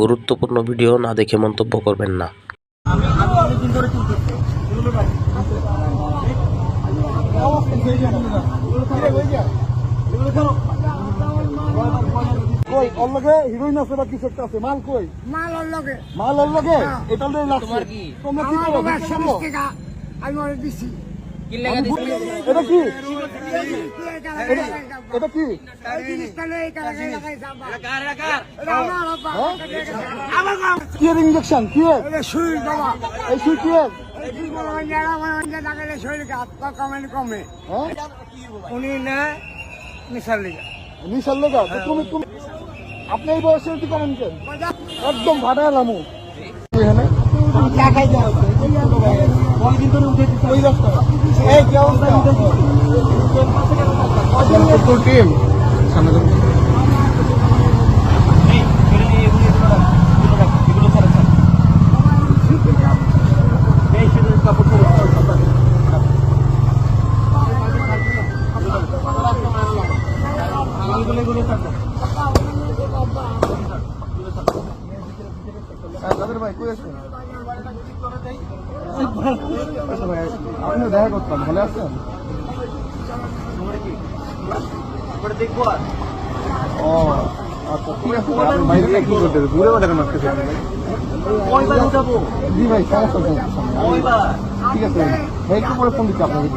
গুরুত্বপূর্ণ ভিডিও না দেখে মন্তব্য করবেন না। কই ওর লগে হিরোইন আছে বা কিছু একটা আছে, মাল কই? মাল ওর লগে। মাল ওর লগে? এটা লই লাগছে। তোমরা কি করো? আমার 40 টাকা আমি ওরে দিছি। এটা কি? এটা কি? এই জিনিসটা লই কারাগারে লাগাই যাবা। কি এর ইনজেকশন? কি এর? এটা সুই বাবা। এই সুই কি এর? এই সুই বড় যারা মানে লাগালে শরীরে হাত পা কমে। হ্যাঁ? উনি না মিশাল লিগা। নিশাল লেগা? তো তুমি আপনি এই বয়সে কি করেন কেন? একদম ভাড়া লামু। এখানে টাকাই দাও। অনেকদিন ধরে উঠে ওই রাস্তা। এই কি অবস্থা? ফুটবল টিম সামনে দেখুন। ভাই কই আছেন? আপনি দেখা করতাম, ভালো আছেন? ও আচ্ছা ঠিক আছে, আপনি বাইরে কি করতে ঘুরে বাজারে মারতে জি ভাই সমস্যা নেই, ঠিক আছে ভাই, একটু পরে ফোন দিচ্ছি আপনাকে।